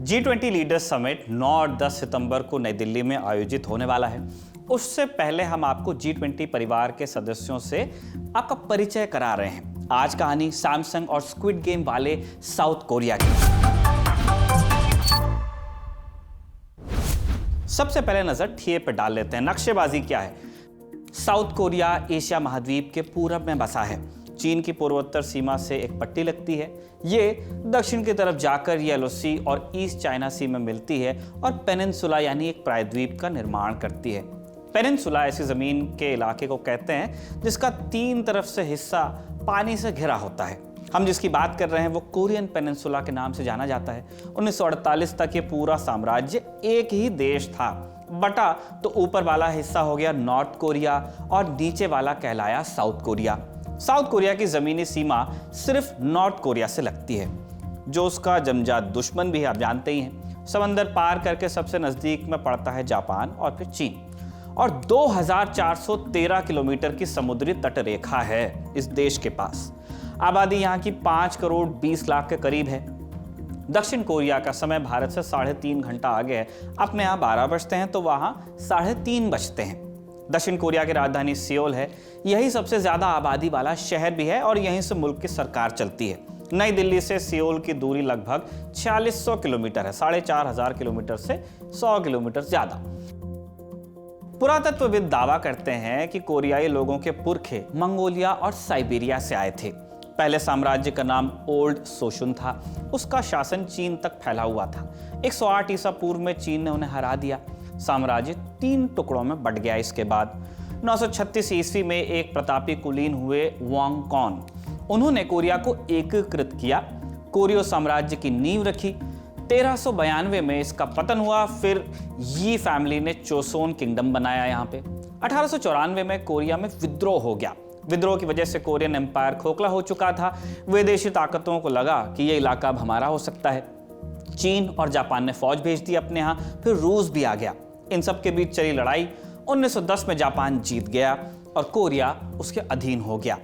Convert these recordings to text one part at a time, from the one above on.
G20 leaders summit 9 और 10 सितंबर को नई दिल्ली में आयोजित होने वाला है। उससे पहले हम आपको G20 परिवार के सदस्यों से आपका परिचय करा रहे हैं। आज कहानी सैमसंग और स्क्विड गेम वाले साउथ कोरिया की। सबसे पहले नजर ठिए पर डाल लेते हैं। नक्शेबाजी क्या है? साउथ कोरिया एशिया महाद्वीप के पूरब में बसा है। चीन की पूर्वोत्तर सीमा से एक पट्टी लगती है। ये दक्षिण की तरफ जाकर येलो सी और ईस्ट चाइना सी में मिलती है और पेनिनसुला यानी एक प्रायद्वीप का निर्माण करती है। पेनिनसुला ऐसी जमीन के इलाके को कहते हैं जिसका तीन तरफ से हिस्सा पानी से घिरा होता है। हम जिसकी बात कर रहे हैं वो कोरियन पेनिनसुला के नाम से जाना जाता है। 1948 तक ये पूरा साम्राज्य एक ही देश था। बटा तो ऊपर वाला हिस्सा हो गया नॉर्थ कोरिया और नीचे वाला कहलाया साउथ कोरिया। साउथ कोरिया की जमीनी सीमा सिर्फ नॉर्थ कोरिया से लगती है, जो उसका जमजात दुश्मन भी है, आप जानते ही हैं। समंदर पार करके सबसे नजदीक में पड़ता है जापान और फिर चीन, और 2413 किलोमीटर की समुद्री तटरेखा है इस देश के पास। आबादी यहाँ की 5 करोड़ 20 लाख के करीब है। दक्षिण कोरिया का समय भारत से 3.5 घंटा आगे है। अपने यहाँ 12 बजते हैं तो वहाँ 3.5 बजते हैं। दक्षिण कोरिया की राजधानी सियोल है। यही सबसे ज्यादा आबादी वाला शहर भी है और यहीं से मुल्क की सरकार चलती है। नई दिल्ली से सियोल की दूरी लगभग 4600 किलोमीटर है, 4500 किलोमीटर से 100 किलोमीटर ज्यादा। पुरातत्वविद दावा करते हैं कि कोरियाई लोगों के पुरखे मंगोलिया और साइबेरिया से आए थे। पहले साम्राज्य का नाम ओल्ड सोशुन था। उसका शासन चीन तक फैला हुआ था। 108 ईसा पूर्व में चीन ने उन्हें हरा दिया। साम्राज्य 3 टुकड़ों में बंट गया। इसके बाद 936 ईस्वी में एक प्रतापी कुलीन हुए वांग कॉन, उन्होंने कोरिया को एकीकृत किया, कोरियो साम्राज्य की नींव रखी। 1392 में इसका पतन हुआ। फिर यी फैमिली ने चोसोन किंगडम बनाया यहाँ पे। 1894 में कोरिया में विद्रोह हो गया। विद्रोह की वजह से कोरियन एम्पायर खोखला हो चुका था। विदेशी ताकतों को लगा कि यह इलाका अब हमारा हो सकता है। चीन और जापान ने फौज भेज दी अपने यहाँ, फिर रूस भी आ गया। इन सब के बीच चली लड़ाई। 1910 में जापान जीत गया और कोरिया उसके अधीन हो गया।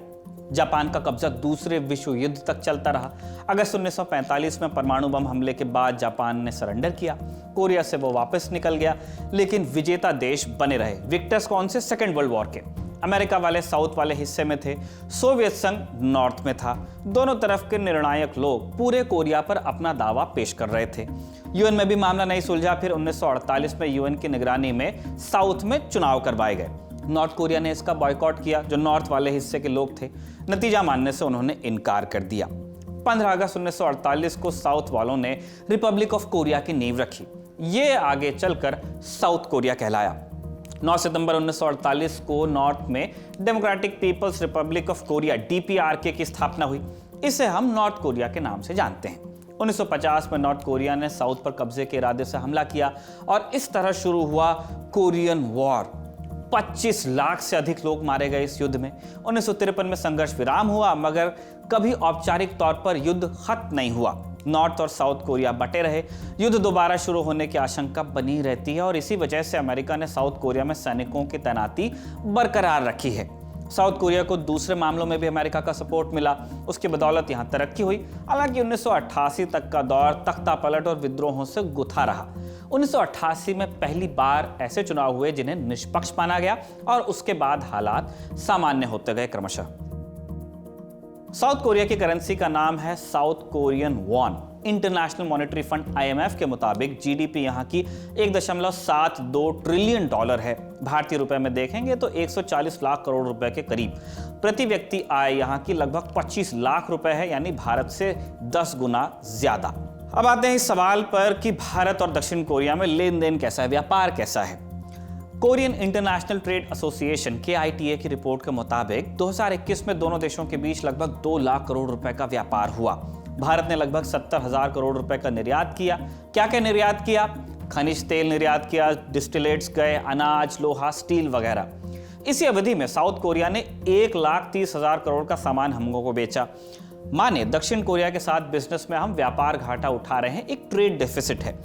जापान का कब्जा दूसरे विश्व युद्ध तक चलता रहा। अगस्त 1945 में परमाणु बम हमले के बाद जापान ने सरेंडर किया। कोरिया से वो वापस निकल गया, लेकिन विजेता देश बने रहे। विक्टर्स कौन से? सेकेंड वर्ल्ड वॉर के। अमेरिका वाले साउथ वाले हिस्से में थे, सोवियत संघ नॉर्थ में था। दोनों तरफ के निर्णायक लोग पूरे कोरिया पर अपना दावा पेश कर रहे थे। यूएन में भी मामला नहीं सुलझा। फिर 1948 में यूएन की निगरानी में साउथ में चुनाव करवाए गए। नॉर्थ कोरिया ने इसका बॉयकॉट किया, जो नॉर्थ वाले हिस्से के लोग थे। नतीजा मानने से उन्होंने इनकार कर दिया। 15 अगस्त 1948 को साउथ वालों ने रिपब्लिक ऑफ कोरिया की नींव रखी। ये आगे चलकर साउथ कोरिया कहलाया। 9 सितंबर 1948 को नॉर्थ में Democratic People's Republic of Korea DPRK की स्थापना हुई। इसे हम नॉर्थ कोरिया के नाम से जानते हैं। 1950 में नॉर्थ कोरिया ने साउथ पर कब्जे के इरादे से हमला किया और इस तरह शुरू हुआ कोरियन वॉर। 25 लाख से अधिक लोग मारे गए इस युद्ध में। 1953 में संघर्ष विराम हुआ, मगर कभी औपचारिक तौर पर युद्ध खत्म नहीं हुआ। नॉर्थ और साउथ कोरिया बटे रहे। युद्ध दोबारा शुरू होने की आशंका बनी रहती है और इसी वजह से अमेरिका ने साउथ कोरिया में सैनिकों की तैनाती बरकरार रखी है। साउथ कोरिया को दूसरे मामलों में भी अमेरिका का सपोर्ट मिला। उसकी बदौलत यहाँ तरक्की हुई। हालांकि 1988 तक का दौर तख्तापलट और विद्रोहों से गुथा रहा। 1988 में पहली बार ऐसे चुनाव हुए जिन्हें निष्पक्ष माना गया और उसके बाद हालात सामान्य होते गए क्रमशः। साउथ कोरिया की करेंसी का नाम है south Korean von. International monetary fund IMF के मुताबिक GDP यहाँ की 1.72 ट्रिलियन डॉलर है। भारतीय रुपए में देखेंगे तो 140 लाख करोड़ रुपए के करीब। प्रति व्यक्ति आय यहाँ की लगभग 25 लाख रुपए है, यानी भारत से 10 गुना ज्यादा। अब आते हैं इस सवाल पर कि भारत और दक्षिण कोरिया में लेन देन कैसा है, व्यापार कैसा है। Korean international trade association KITA की रिपोर्ट के मुताबिक 2021 में दोनों देशों के बीच लगभग 2 लाख करोड़ रुपए का व्यापार हुआ। भारत ने लगभग 70,000 करोड़ रुपए का निर्यात किया। क्या क्या निर्यात किया? खनिज तेल निर्यात किया, डिस्टिलेट्स गए, अनाज, लोहा, स्टील वगैरह। इसी अवधि में साउथ कोरिया ने 1,30,000 करोड़ का सामान हम लोगों को बेचा। माने दक्षिण कोरिया के साथ बिजनेस में हम व्यापार घाटा उठा रहे हैं, एक ट्रेड डेफिसिट है।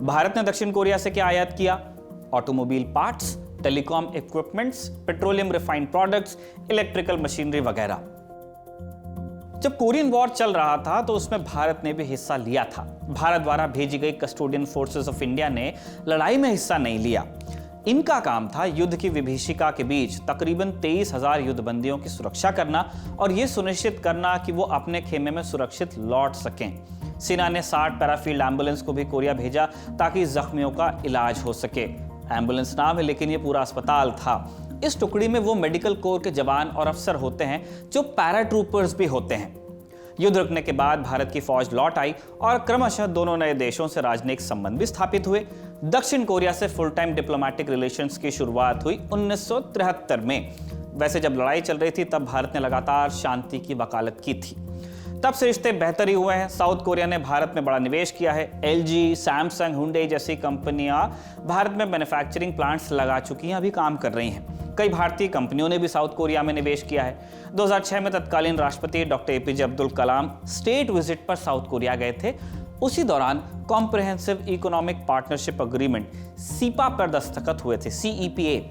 भारत ने दक्षिण कोरिया से क्या आयात किया? Automobile parts, telecom equipments, petroleum refined products, electrical machinery वगैरह। जब कोरियन वॉर चल रहा था तो उसमें भारत ने भी हिस्सा लिया था। भारत द्वारा भेजी गई कस्टोडियन फोर्सेस ऑफ इंडिया ने लड़ाई में हिस्सा नहीं लिया। इनका काम था युद्ध की विभीषिका के बीच तकरीबन 23,000 युद्धबंदियों की सुरक्षा करना और यह सुनिश्चित करना कि वो अपने खेमे में सुरक्षित लौट सकें। सेना ने 60 पैराफील्ड एम्बुलेंस को भी कोरिया भेजा ताकि जख्मियों का इलाज हो सके। एम्बुलेंस नाम है लेकिन ये पूरा अस्पताल था। इस टुकड़ी में वो मेडिकल कोर के जवान और अफसर होते हैं जो पैराट्रूपर्स भी होते हैं। युद्ध रुकने के बाद भारत की फौज लौट आई और क्रमशः दोनों नए देशों से राजनयिक संबंध भी स्थापित हुए। दक्षिण कोरिया से फुल टाइम डिप्लोमेटिक रिलेशंस की शुरुआत हुई 1973 में। वैसे जब लड़ाई चल रही थी तब भारत ने लगातार शांति की वकालत की थी। तब से रिश्ते बेहतर ही हुए हैं। साउथ कोरिया ने भारत में बड़ा निवेश किया है। LG, सैमसंग, हुंडई जैसी कंपनियां भारत में मैन्युफैक्चरिंग प्लांट्स लगा चुकी हैं, अभी काम कर रही हैं। कई भारतीय कंपनियों ने भी साउथ कोरिया में निवेश किया है। 2006 में तत्कालीन राष्ट्रपति doctor APJ Abdul Kalam state visit पर साउथ कोरिया गए थे। उसी दौरान comprehensive economic partnership agreement cepa पर दस्तखत हुए थे। CEPA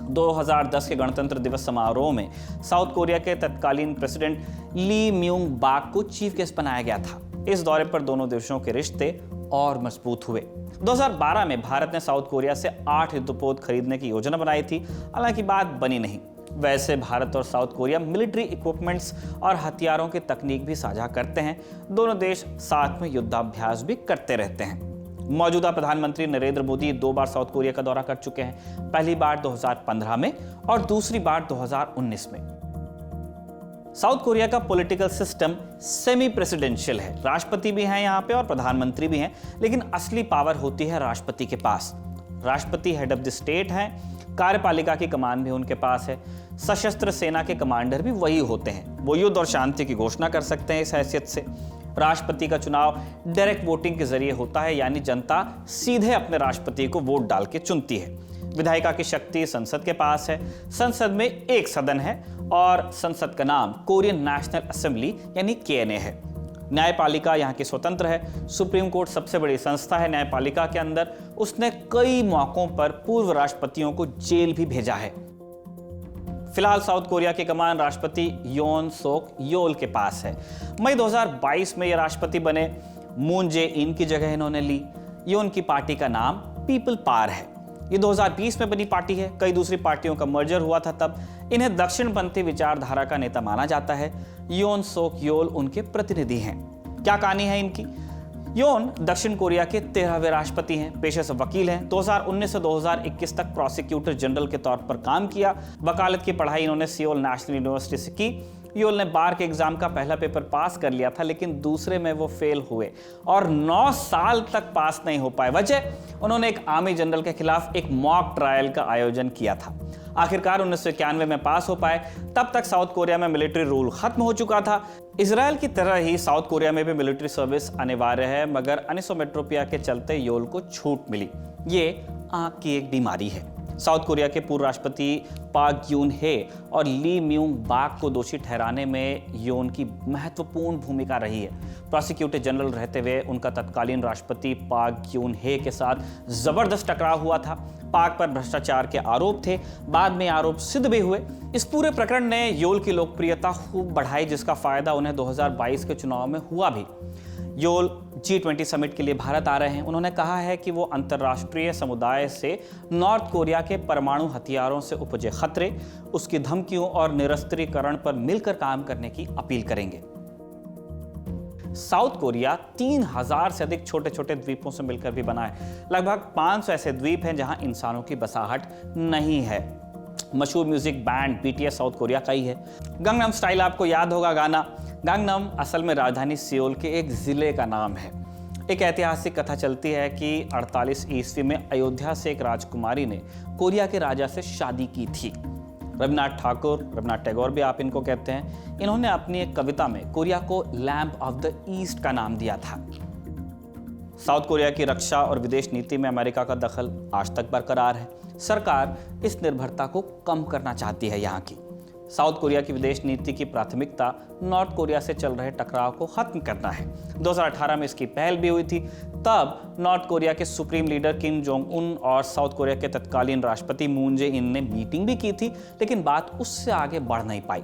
2010 के गणतंत्र दिवस समारोह में साउथ कोरिया के तत्कालीन प्रेसिडेंट ली म्यूंग बाक को चीफ गेस्ट बनाया गया था। इस दौरे पर दोनों देशों के रिश्ते और मजबूत हुए। 2012 में भारत ने साउथ कोरिया से 8 युद्धपोत खरीदने की योजना बनाई थी, हालांकि बात बनी नहीं। वैसे भारत और साउथ कोरिया मिलिट्री इक्विपमेंट्स और हथियारों की तकनीक भी साझा करते हैं। दोनों देश साथ में युद्धाभ्यास भी करते रहते हैं। मौजूदा प्रधानमंत्री नरेंद्र मोदी 2 बार साउथ कोरिया का दौरा कर चुके हैं। पहली बार 2015 में और दूसरी बार 2019 में। साउथ कोरिया का पॉलिटिकल सिस्टम सेमी प्रेसिडेंशियल है। राष्ट्रपति भी हैं यहाँ पे और प्रधानमंत्री भी हैं, लेकिन असली पावर होती है राष्ट्रपति के पास। राष्ट्रपति हेड ऑफ द स्टेट हैं, कार्यपालिका की कमान भी उनके पास है। सशस्त्र सेना के कमांडर भी वही होते हैं। वो युद्ध और शांति की घोषणा कर सकते हैं इस हैसियत से। राष्ट्रपति का चुनाव डायरेक्ट वोटिंग के जरिए होता है, यानी जनता सीधे अपने राष्ट्रपति को वोट डाल के चुनती है। विधायिका की शक्ति संसद के पास है। संसद में एक सदन है और संसद का नाम कोरियन नेशनल असेंबली यानी KNA है। न्यायपालिका यहाँ की स्वतंत्र है। सुप्रीम कोर्ट सबसे बड़ी संस्था है न्यायपालिका के अंदर। उसने कई मौकों पर पूर्व राष्ट्रपतियों को जेल भी भेजा है। फिलहाल साउथ कोरिया की कमान राष्ट्रपति योन सोक योल के पास है। मई 2022 में ये राष्ट्रपति बने। मून जे-इन की जगह इन्होंने ली। ये उनकी पार्टी का नाम पीपल पावर है। ये 2020 में बनी पार्टी है। कई दूसरी पार्टियों का मर्जर हुआ था तब। इन्हें दक्षिणपंथी विचारधारा का नेता माना जाता है। योन सोक योल उनके प्रतिनिधि हैं। क्या कहानी है इनकी? योन दक्षिण कोरिया के 13वें राष्ट्रपति हैं। पेशे से वकील हैं। 2019 से 2021 तक प्रोसिक्यूटर जनरल के तौर पर काम किया। वकालत की पढ़ाई इन्होंने सियोल नेशनल यूनिवर्सिटी से की। योल ने बार के एग्जाम का पहला पेपर पास कर लिया था, लेकिन दूसरे में वो फेल हुए और 9 साल तक पास नहीं हो पाए। वजह, उन्होंने एक आर्मी जनरल के खिलाफ एक मॉक ट्रायल का आयोजन किया था। आखिरकार 1991 में पास हो पाए। तब तक साउथ कोरिया में मिलिट्री रूल खत्म हो चुका था। इजराइल की तरह ही साउथ कोरिया में भी मिलिट्री सर्विस अनिवार्य है, मगर अनिसोमेट्रोपिया के चलते योल को छूट मिली। ये आंख की एक बीमारी है। साउथ कोरिया के पूर्व राष्ट्रपति पाक ग्यून हे और ली म्यूंग बाक को दोषी ठहराने में योन की महत्वपूर्ण भूमिका रही है। प्रोसिक्यूटर जनरल रहते हुए उनका तत्कालीन राष्ट्रपति पाक ग्यून हे के साथ जबरदस्त टकराव हुआ था। पाक पर भ्रष्टाचार के आरोप थे। बाद में आरोप सिद्ध भी हुए। इस पूरे प्रकरण ने योल की लोकप्रियता खूब बढ़ाई, जिसका फायदा उन्हें 2022 के चुनाव में हुआ भी। योल G20 समिट के लिए भारत आ रहे हैं। उन्होंने कहा है कि वो अंतर्राष्ट्रीय समुदाय से नॉर्थ कोरिया के परमाणु हथियारों से उपजे खतरे, उसकी धमकियों और निरस्त्रीकरण पर मिलकर काम करने की अपील करेंगे। साउथ कोरिया 3000 से अधिक छोटे छोटे द्वीपों से मिलकर भी बना है। लगभग 500 ऐसे द्वीप हैं जहां इंसानों की बसाहट नहीं है। मशहूर music band BTS south Korea का ही है। गंगनम स्टाइल आपको याद होगा गाना। गंगनम असल में राजधानी सियोल के एक जिले का नाम है। एक ऐतिहासिक कथा चलती है कि 48 ईस्वी में अयोध्या से एक राजकुमारी ने कोरिया के राजा से शादी की थी। रविन्द्रनाथ टैगोर भी आप इनको कहते हैं। इन्होंने अपनी एक कविता में कोरिया को लैम्प ऑफ द ईस्ट का नाम दिया था। साउथ कोरिया की रक्षा और विदेश नीति में अमेरिका का दखल आज तक बरकरार है। सरकार इस निर्भरता को कम करना चाहती है। यहाँ की साउथ कोरिया की विदेश नीति की प्राथमिकता नॉर्थ कोरिया से चल रहे टकराव को खत्म करना है। 2018 में इसकी पहल भी हुई थी। तब नॉर्थ कोरिया के supreme leader Kim Jong Un और साउथ कोरिया के तत्कालीन राष्ट्रपति मून जे-इन ने मीटिंग भी की थी, लेकिन बात उससे आगे बढ़ नहीं पाई।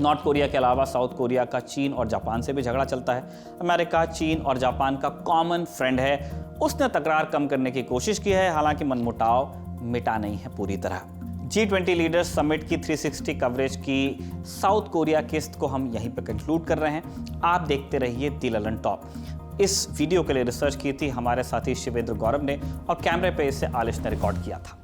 नॉर्थ कोरिया के अलावा साउथ कोरिया का चीन और जापान से भी झगड़ा चलता है। अमेरिका चीन और जापान का कॉमन फ्रेंड है। उसने तकरार कम करने की कोशिश की है, हालांकि मनमुटाव मिटा नहीं है पूरी तरह। G20 लीडर्स समिट की 360 कवरेज की साउथ कोरिया किस्त को हम यहीं पर कंक्लूड कर रहे हैं। आप देखते रहिए दी ललन टॉप। इस वीडियो के लिए रिसर्च की थी हमारे साथी शिवेंद्र गौरव ने और कैमरे पे इसे आलिश ने रिकॉर्ड किया था।